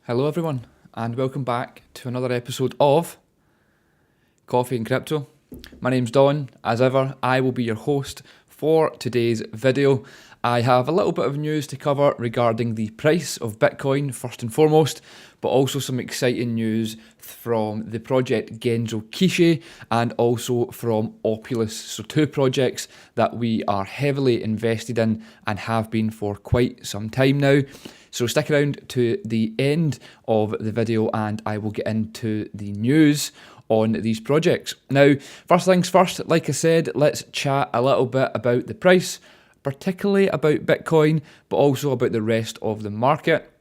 Hello everyone, and welcome back to another episode of Coffee and Crypto. My name's Don. As ever, I will be your host for today's video. I have a little bit of news to cover regarding the price of Bitcoin first and foremost, but also some exciting news from the project GensoKishi and also from Opulus. So two projects that we are heavily invested in and have been for quite some time now. So stick around to the end of the video and I will get into the news on these projects. Now, first things first, like I said, let's chat a little bit about the price, particularly about Bitcoin, but also about the rest of the market.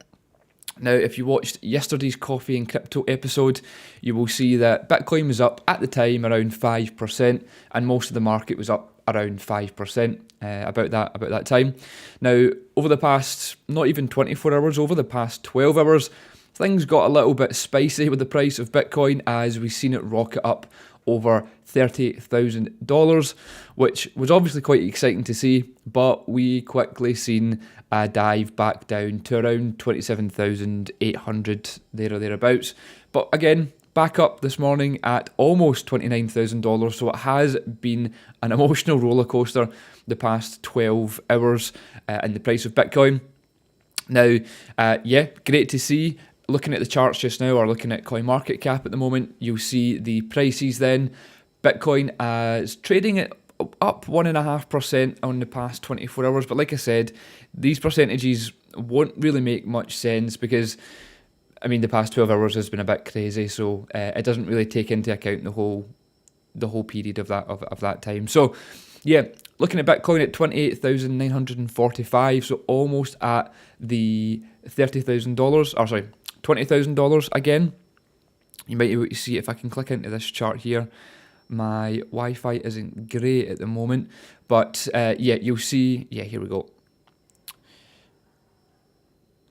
Now, if you watched yesterday's Coffee and Crypto episode, you will see that Bitcoin was up at the time around 5%, and most of the market was up around 5% about that time. Now, over the past, not even 24 hours, over the past 12 hours, things got a little bit spicy with the price of Bitcoin as we've seen it rocket up over $30,000, which was obviously quite exciting to see, but we quickly seen a dive back down to around 27,800 there or thereabouts. But again, back up this morning at almost $29,000, so it has been an emotional roller coaster the past 12 hours in the price of Bitcoin. Now, great to see. Looking at the charts just now, or looking at CoinMarketCap at the moment, you'll see the prices then. Bitcoin is trading at up 1.5% on the past 24 hours. But like I said, these percentages won't really make much sense because, I mean, the past 12 hours has been a bit crazy. So it doesn't really take into account the whole period of that time. So yeah, looking at Bitcoin at 28,945, so almost at the $30,000, or sorry, $20,000 again. You might be able to see if I can click into this chart here. My Wi-Fi isn't great at the moment, but you'll see, here we go.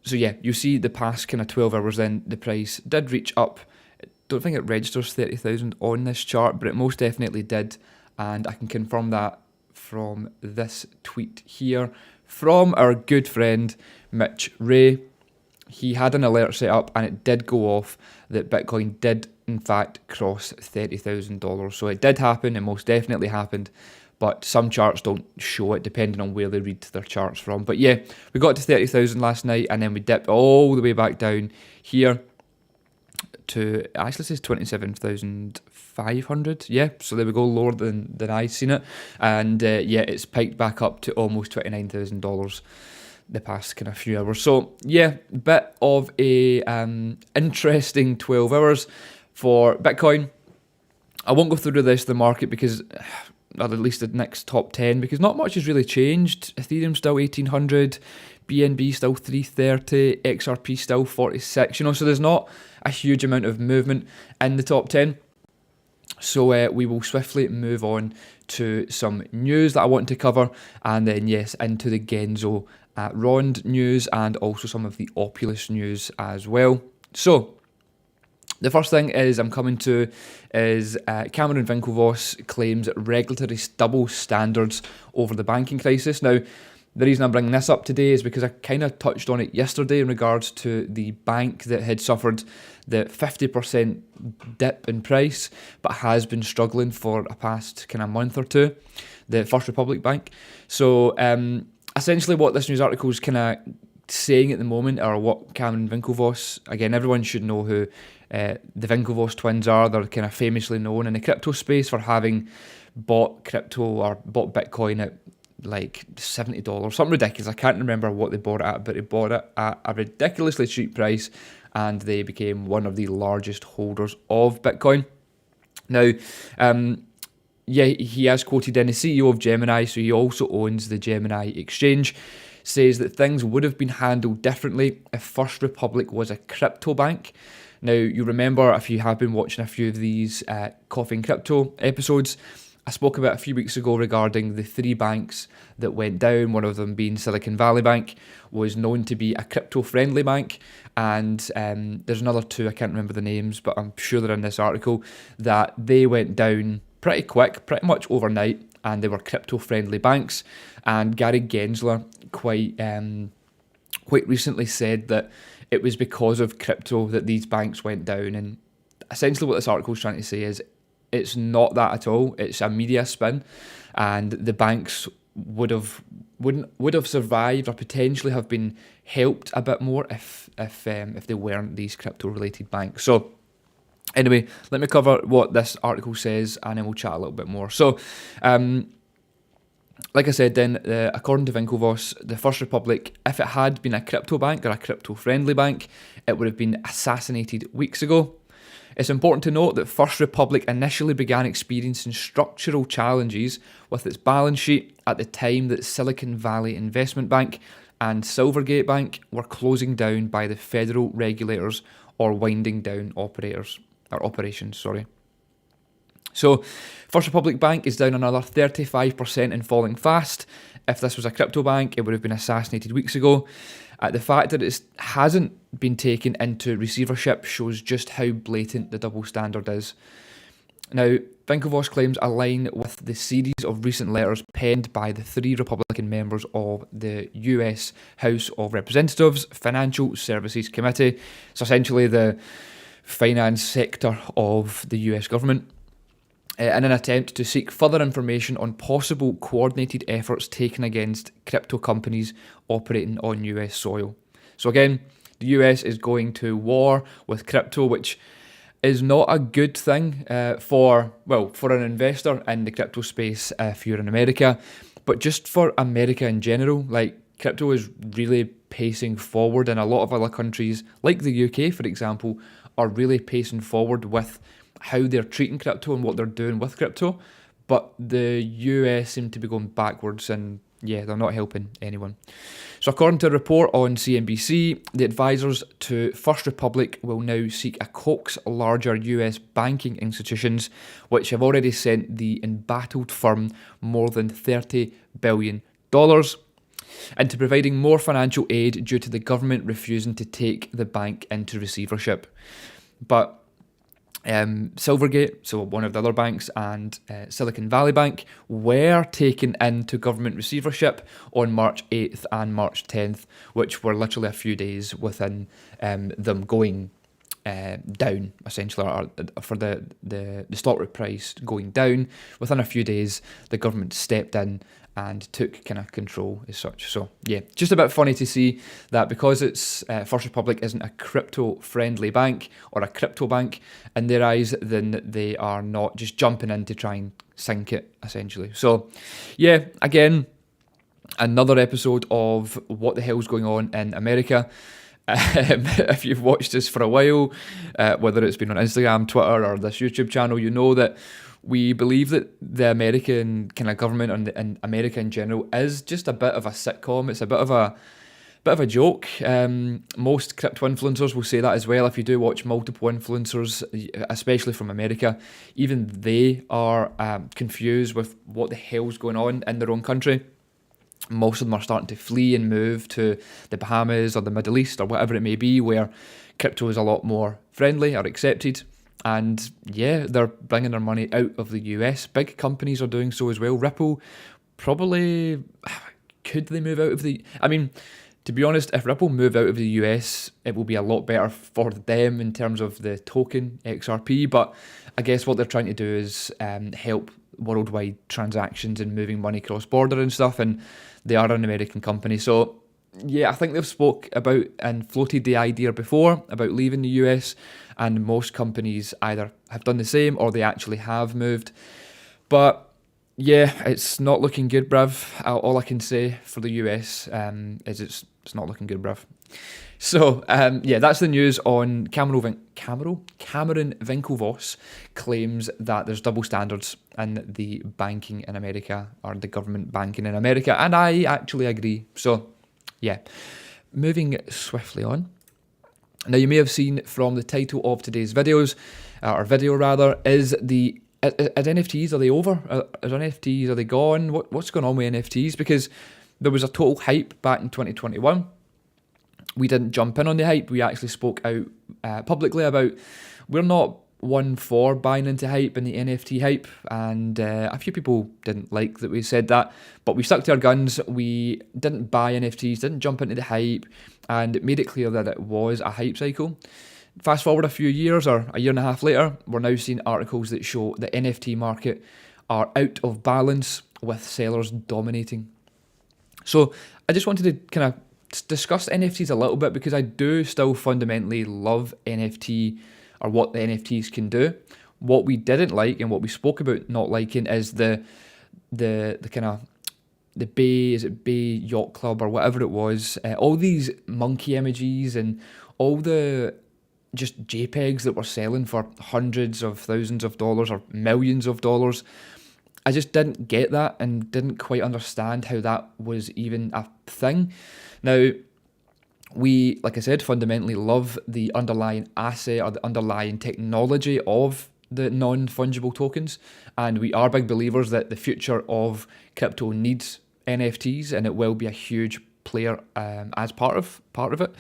So yeah, you see the past kind of 12 hours then, the price did reach up. I don't think it registers 30,000 on this chart, but it most definitely did. And I can confirm that from this tweet here from our good friend, Mitch Ray. He had an alert set up and it did go off that Bitcoin did in fact cross $30,000. So it did happen, it most definitely happened, but some charts don't show it depending on where they read their charts from. But yeah, we got to 30,000 last night and then we dipped all the way back down here to, actually it says 27,500. Yeah, so there we go, lower than I seen it. And it's piked back up to almost $29,000 the past kind of few hours. So yeah, bit of a interesting 12 hours for Bitcoin. I won't go through the rest of the market because, or at least the next top 10, because not much has really changed. Ethereum still 1800, BNB still 330, XRP still 46, so there's not a huge amount of movement in the top 10. So we will swiftly move on to some news that I want to cover, and then yes, into the Genzo ROND news and also some of the Opulous news as well. So the first thing I'm coming to is Cameron Winklevoss claims regulatory double standards over the banking crisis. Now, the reason I'm bringing this up today is because I kind of touched on it yesterday in regards to the bank that had suffered the 50% dip in price, but has been struggling for a past kind of month or two, the First Republic Bank. So essentially what this news article is kind of saying at the moment, or what Cameron Winklevoss, again, everyone should know who the Winklevoss twins are. They're kind of famously known in the crypto space for having bought Bitcoin at like $70, something ridiculous. I can't remember what they bought it at, but they bought it at a ridiculously cheap price and they became one of the largest holders of Bitcoin. Now, he has quoted in the CEO of Gemini, so he also owns the Gemini exchange, says that things would have been handled differently if First Republic was a crypto bank. Now, you remember, if you have been watching a few of these Coffee and Crypto episodes, I spoke about a few weeks ago regarding the three banks that went down, one of them being Silicon Valley Bank, was known to be a crypto-friendly bank, and there's another two, I can't remember the names, but I'm sure they're in this article, that they went down pretty quick, pretty much overnight, and they were crypto-friendly banks, and Gary Gensler quite quite recently said that it was because of crypto that these banks went down. And essentially what this article is trying to say is it's not that at all. It's a media spin, and the banks would have survived or potentially have been helped a bit more if they weren't these crypto related banks. So anyway, let me cover what this article says, and then we'll chat a little bit more. So like I said then, according to Winklevoss, the First Republic, if it had been a crypto bank or a crypto-friendly bank, it would have been assassinated weeks ago. It's important to note that First Republic initially began experiencing structural challenges with its balance sheet at the time that Silicon Valley Investment Bank and Silvergate Bank were closing down by the federal regulators or winding down operations. So, First Republic Bank is down another 35% and falling fast. If this was a crypto bank, it would have been assassinated weeks ago. The fact that it hasn't been taken into receivership shows just how blatant the double standard is. Now, Winklevoss claims align with the series of recent letters penned by the 3 Republican members of the US House of Representatives Financial Services Committee. It's essentially the finance sector of the US government, in an attempt to seek further information on possible coordinated efforts taken against crypto companies operating on US soil. So again, the US is going to war with crypto, which is not a good thing for an investor in the crypto space if you're in America, but just for America in general. Like, crypto is really pacing forward, and a lot of other countries, like the UK for example, are really pacing forward with how they're treating crypto and what they're doing with crypto. But the US seem to be going backwards, and yeah, they're not helping anyone. So according to a report on CNBC, the advisors to First Republic will now seek a coax larger US banking institutions, which have already sent the embattled firm more than $30 billion into providing more financial aid due to the government refusing to take the bank into receivership. But Silvergate, so one of the other banks, and Silicon Valley Bank were taken into government receivership on March 8th and March 10th, which were literally a few days within them going down, essentially, or for the stock price going down. Within a few days, the government stepped in and took kind of control as such. So yeah, just a bit funny to see that because it's First Republic isn't a crypto-friendly bank or a crypto bank in their eyes, then they are not just jumping in to try and sink it, essentially. So yeah, again, another episode of what the hell's going on in America. If you've watched this for a while, whether it's been on Instagram, Twitter, or this YouTube channel, you know that we believe that the American kind of government and America in general is just a bit of a sitcom. It's a bit of a joke. Most crypto influencers will say that as well. If you do watch multiple influencers, especially from America, even they are confused with what the hell's going on in their own country. Most of them are starting to flee and move to the Bahamas or the Middle East or whatever it may be, where crypto is a lot more friendly or accepted. And yeah, they're bringing their money out of the US. Big companies are doing so as well. Ripple, probably, could they move out of the... I mean, to be honest, if Ripple move out of the US, it will be a lot better for them in terms of the token XRP. But I guess what they're trying to do is help worldwide transactions and moving money cross-border and stuff. And they are an American company. So yeah, I think they've spoke about and floated the idea before about leaving the US, and most companies either have done the same or they actually have moved. But yeah, it's not looking good, bruv. All I can say for the US is it's not looking good, bruv. So yeah, that's the news on Cameron Winklevoss claims that there's double standards in the banking in America, or the government banking in America, and I actually agree. So yeah, moving swiftly on. Now, you may have seen from the title of today's videos, or video rather, is NFTs, are they over? Are they gone? What's going on with NFTs? Because there was a total hype back in 2021. We didn't jump in on the hype. We actually spoke out publicly about we're not one for buying into hype and the NFT hype, and a few people didn't like that we said that, but we stuck to our guns. We didn't buy NFTs, didn't jump into the hype, and it made it clear that it was a hype cycle. Fast forward a few years, or a year and a half later, we're now seeing articles that show the NFT market are out of balance with sellers dominating. So I just wanted to kind of discuss NFTs a little bit, because I do still fundamentally love NFT, or what the NFTs can do. What we didn't like, and what we spoke about not liking, is the kind of the Bay Yacht Club or whatever it was, all these monkey images and all the just JPEGs that were selling for hundreds of thousands of dollars or millions of dollars. I just didn't get that, and didn't quite understand how that was even a thing. Now, we, like I said, fundamentally love the underlying asset, or the underlying technology of the non-fungible tokens, and we are big believers that the future of crypto needs NFTs, and it will be a huge player as part of it.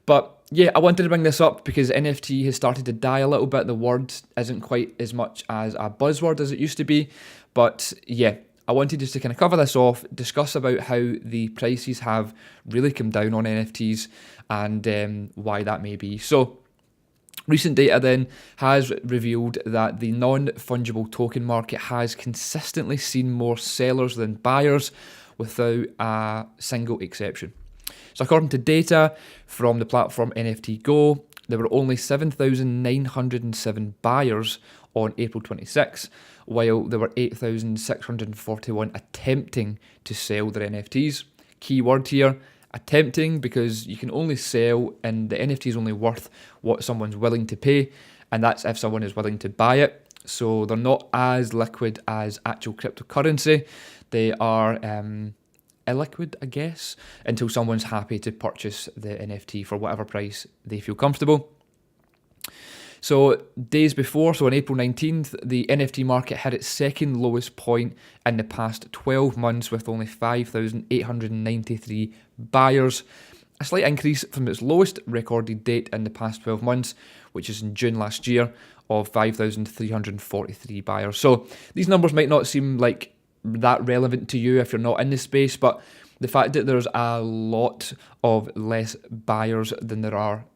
But yeah, I wanted to bring this up because NFT has started to die a little bit. The word isn't quite as much as a buzzword as it used to be. But yeah, I wanted just to kind of cover this off, discuss about how the prices have really come down on NFTs, and why that may be. So recent data then has revealed that the non-fungible token market has consistently seen more sellers than buyers, without a single exception. So according to data from the platform NFT Go, there were only 7,907 buyers on April 26, while there were 8,641 attempting to sell their NFTs. Key word here, attempting, because you can only sell, and the NFT is only worth what someone's willing to pay, and that's if someone is willing to buy it. So they're not as liquid as actual cryptocurrency. They are illiquid, I guess, until someone's happy to purchase the NFT for whatever price they feel comfortable. So days before, so on April 19th, the NFT market hit its second lowest point in the past 12 months, with only 5,893 buyers, a slight increase from its lowest recorded date in the past 12 months, which is in June last year, of 5,343 buyers. So these numbers might not seem like that relevant to you if you're not in the space, but the fact that there's a lot of less buyers than there are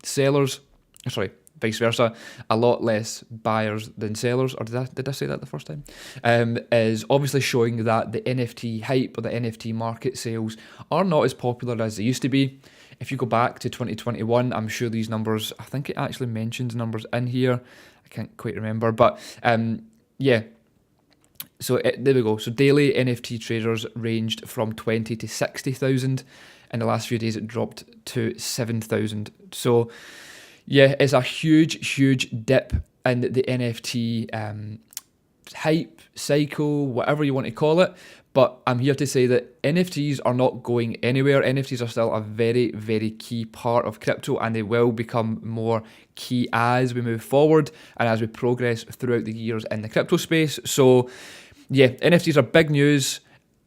sellers, sorry, vice versa, a lot less buyers than sellers, or did I say that the first time, is obviously showing that the NFT hype, or the NFT market sales, are not as popular as they used to be. If you go back to 2021, I'm sure these numbers, I think it actually mentions numbers in here, I can't quite remember, but yeah. So there we go. So daily NFT traders ranged from 20 to 60,000. In the last few days, it dropped to 7,000. So yeah, it's a huge dip in the NFT hype cycle, whatever you want to call it. But I'm here to say that NFTs are not going anywhere. NFTs are still a very key part of crypto, and they will become more key as we move forward and as we progress throughout the years in the crypto space. So yeah, NFTs are big news.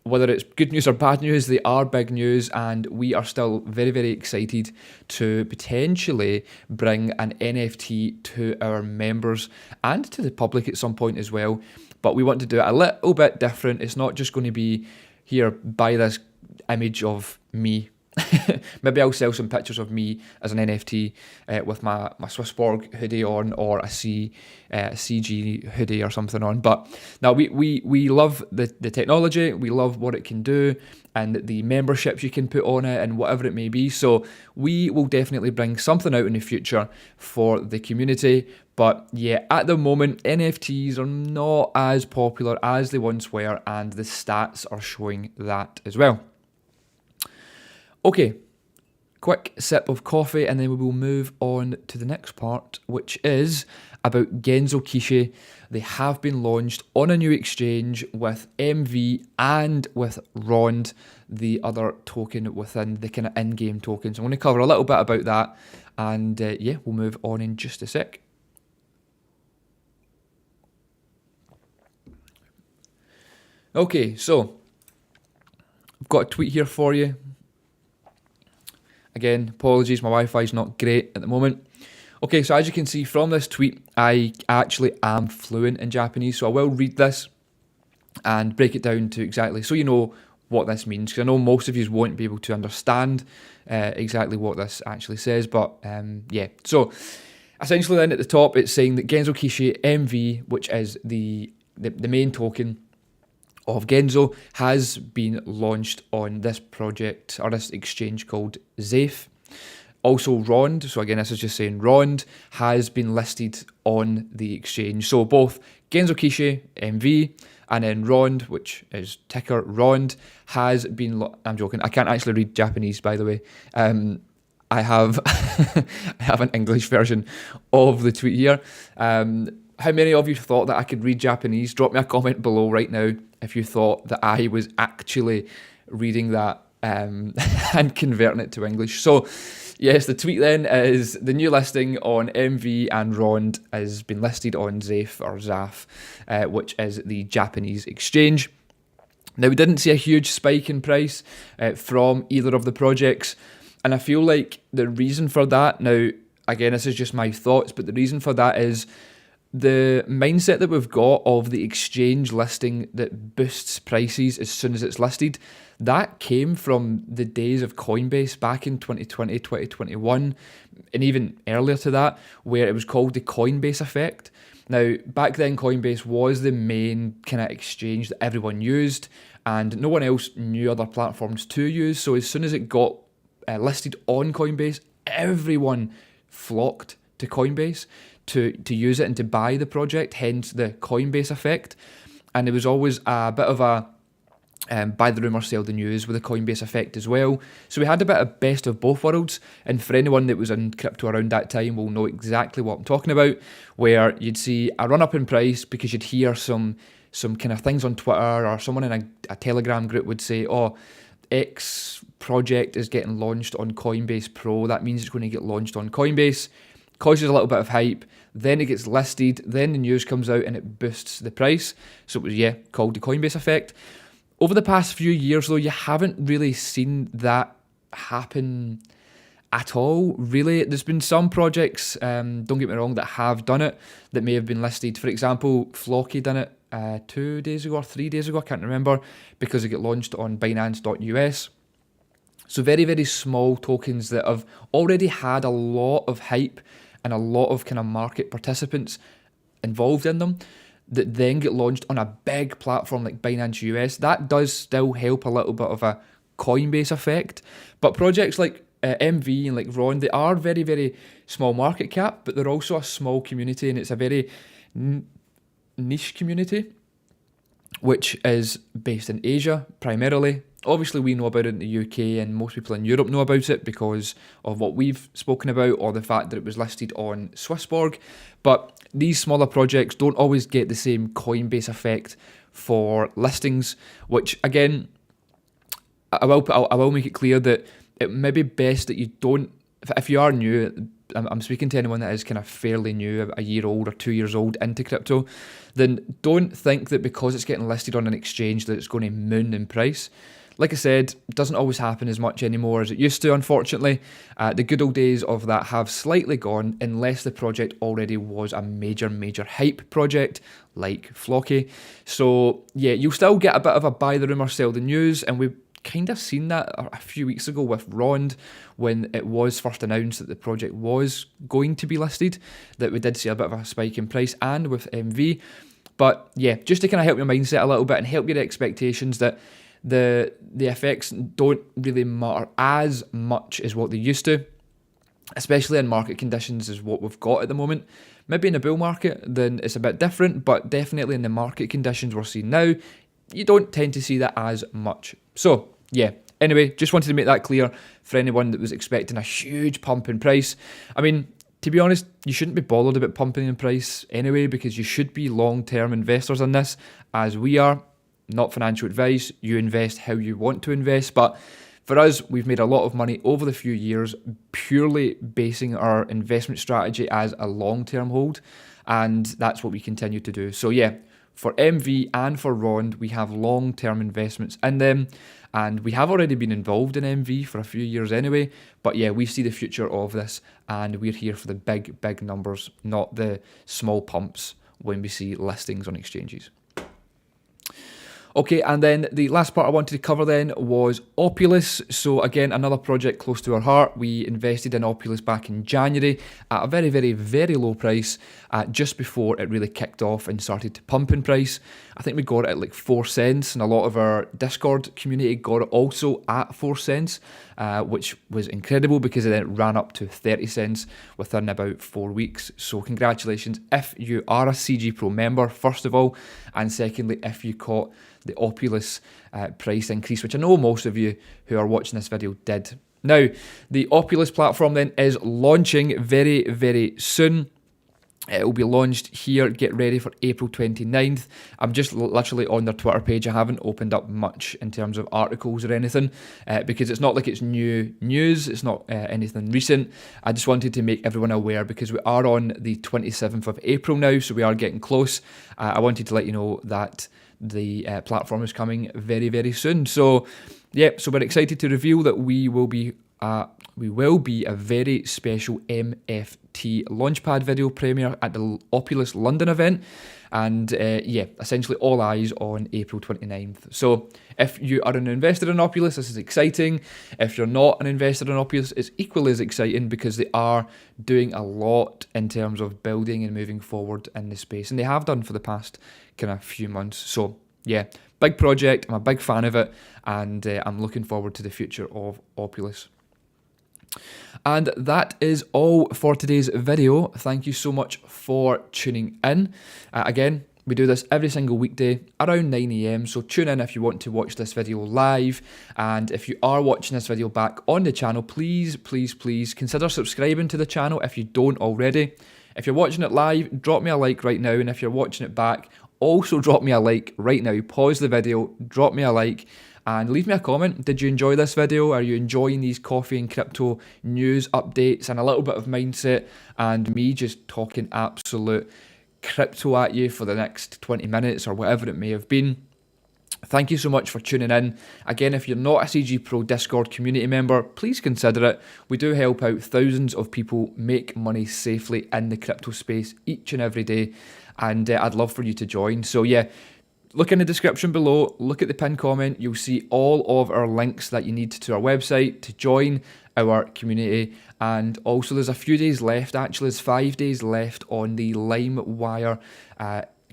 Whether it's good news or bad news, they are big news, and we are still very excited to potentially bring an NFT to our members and to the public at some point as well. But we want to do it a little bit different. It's not just going to be, here, buy this image of me. Maybe I'll sell some pictures of me as an NFT with my SwissBorg hoodie on, or a CG hoodie or something on. But now we love the technology, we love what it can do, and the memberships you can put on it, and whatever it may be. So we will definitely bring something out in the future for the community. But yeah, at the moment, NFTs are not as popular as they once were, and the stats are showing that as well. Okay, quick sip of coffee, and then we will move on to the next part, which is about GensoKishi. They have been launched on a new exchange with MV and with ROND, the other token within the kind of in-game tokens. I'm going to cover a little bit about that, and yeah, we'll move on in just a sec. Okay, so I've got a tweet here for you. Again, apologies, my Wi-Fi is not great at the moment. Okay, so as you can see from this tweet, I actually am fluent in Japanese, so I will read this and break it down to exactly so you know what this means, because I know most of you won't be able to understand exactly what this actually says, but yeah. So essentially then at the top it's saying that GensoKishi MV, which is the main token of Genzo, has been launched on this project or this exchange called Zafe. Also ROND, so again this is just saying ROND, has been listed on the exchange. So both GensoKishi MV and then ROND, which is ticker ROND, has been... I'm joking, I can't actually read Japanese, by the way. I have I have an English version of the tweet here. How many of you thought that I could read Japanese? Drop me a comment below right now if you thought that I was actually reading that and converting it to English. So yes, the tweet then is the new listing on MV and ROND has been listed on Zafe or ZAF, which is the Japanese exchange. Now, we didn't see a huge spike in price from either of the projects, and I feel like the reason for that, now again this is just my thoughts, but the reason for that is the mindset that we've got of the exchange listing that boosts prices as soon as it's listed. That came from the days of Coinbase back in 2020, 2021, and even earlier to that, where it was called the Coinbase effect. Now, back then, Coinbase was the main kind of exchange that everyone used, and no one else knew other platforms to use. So as soon as it got listed on Coinbase, everyone flocked to Coinbase to use it and to buy the project, hence the Coinbase effect. And there was always a bit of a buy the rumour, sell the news with the Coinbase effect as well. So we had a bit of best of both worlds, and for anyone that was in crypto around that time will know exactly what I'm talking about, where you'd see a run up in price because you'd hear some kind of things on Twitter, or someone in a Telegram group would say, oh, X project is getting launched on Coinbase Pro, that means it's going to get launched on Coinbase. Causes a little bit of hype, then it gets listed, then the news comes out and it boosts the price. So it was, called the Coinbase effect. Over the past few years, though, you haven't really seen that happen at all, really. There's been some projects, don't get me wrong, that have done it, that may have been listed. For example, Flocky done it 2 days ago or 3 days ago, I can't remember, because it got launched on Binance.us. So very, very small tokens that have already had a lot of hype and a lot of kind of market participants involved in them, that then get launched on a big platform like Binance US. That does still help a little bit of a Coinbase effect. But projects like MV and like RON, they are very, very small market cap, but they're also a small community, and it's a very niche community, which is based in Asia primarily. Obviously, we know about it in the UK, and most people in Europe know about it because of what we've spoken about, or the fact that it was listed on SwissBorg. But these smaller projects don't always get the same Coinbase effect for listings, which again, I will make it clear that it may be best that you don't, if you are new, I'm speaking to anyone that is kind of fairly new, a year old or 2 years old into crypto, then don't think that because it's getting listed on an exchange that it's going to moon in price. Like I said, it doesn't always happen as much anymore as it used to, unfortunately. The good old days of that have slightly gone, unless the project already was a major, major hype project like Flocky. So yeah, you'll still get a bit of a buy the rumour, sell the news, and we've kind of seen that a few weeks ago with ROND, when it was first announced that the project was going to be listed, that we did see a bit of a spike in price, and with MV. But yeah, just to kind of help your mindset a little bit and help your expectations that the effects don't really matter as much as what they used to, especially in market conditions as what we've got at the moment. Maybe in a bull market, then it's a bit different, but definitely in the market conditions we're seeing now, you don't tend to see that as much. So yeah, anyway, just wanted to make that clear for anyone that was expecting a huge pump in price. I mean, to be honest, you shouldn't be bothered about pumping in price anyway, because you should be long-term investors in this, as we are. Not financial advice, you invest how you want to invest, but for us, we've made a lot of money over the few years purely basing our investment strategy as a long-term hold, and that's what we continue to do. So yeah, for MV and for ROND, we have long-term investments in them, and we have already been involved in MV for a few years anyway. But yeah, we see the future of this, and we're here for the big numbers, not the small pumps when we see listings on exchanges. Okay, and then the last part I wanted to cover then was Opulous. So again, another project close to our heart. We invested in Opulous back in January at a very low price, just before it really kicked off and started to pump in price. I think we got it at like 4 cents, and a lot of our Discord community got it also at 4 cents, which was incredible because it then ran up to 30 cents within about 4 weeks. So congratulations if you are a CG Pro member, first of all, and secondly, if you caught the Opulous price increase, which I know most of you who are watching this video did. Now, the Opulous platform then is launching very soon. It will be launched here. Get ready for April 29th. I'm just literally on their Twitter page. I haven't opened up much in terms of articles or anything because it's not like it's new news. It's not anything recent. I just wanted to make everyone aware because we are on the 27th of April now, so we are getting close. I wanted to let you know that the platform is coming very soon. So yeah, so we're excited to reveal that we will be a very special NFT Launchpad video premiere at the Opulous London event, and yeah, essentially all eyes on April 29th. So if you are an investor in Opulous, this is exciting. If you're not an investor in Opulous, it's equally as exciting because they are doing a lot in terms of building and moving forward in the space, and they have done for the past kind of few months. So yeah, big project. I'm a big fan of it, and I'm looking forward to the future of Opulous. And that is all for today's video. Thank you so much for tuning in. Again, we do this every single weekday around 9 AM, so tune in if you want to watch this video live. And if you are watching this video back on the channel, please consider subscribing to the channel if you don't already. If you're watching it live, drop me a like right now, and if you're watching it back, also drop me a like right now. Pause the video, drop me a like, and leave me a comment. Did you enjoy this video? Are you enjoying these coffee and crypto news updates and a little bit of mindset and me just talking absolute crypto at you for the next 20 minutes or whatever it may have been? Thank you so much for tuning in. Again, if you're not a CG Pro Discord community member, please consider it. We do help out thousands of people make money safely in the crypto space each and every day, and I'd love for you to join. So yeah, look in the description below, look at the pinned comment, you'll see all of our links that you need to our website to join our community. And also there's a few days left, actually there's 5 days left on the LimeWire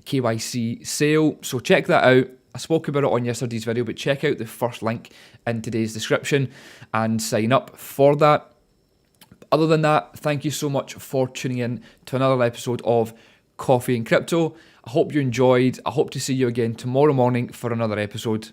KYC sale, so check that out. I spoke about it on yesterday's video, but check out the first link in today's description and sign up for that. Other than that, thank you so much for tuning in to another episode of Coffee and Crypto. I hope you enjoyed. I hope to see you again tomorrow morning for another episode.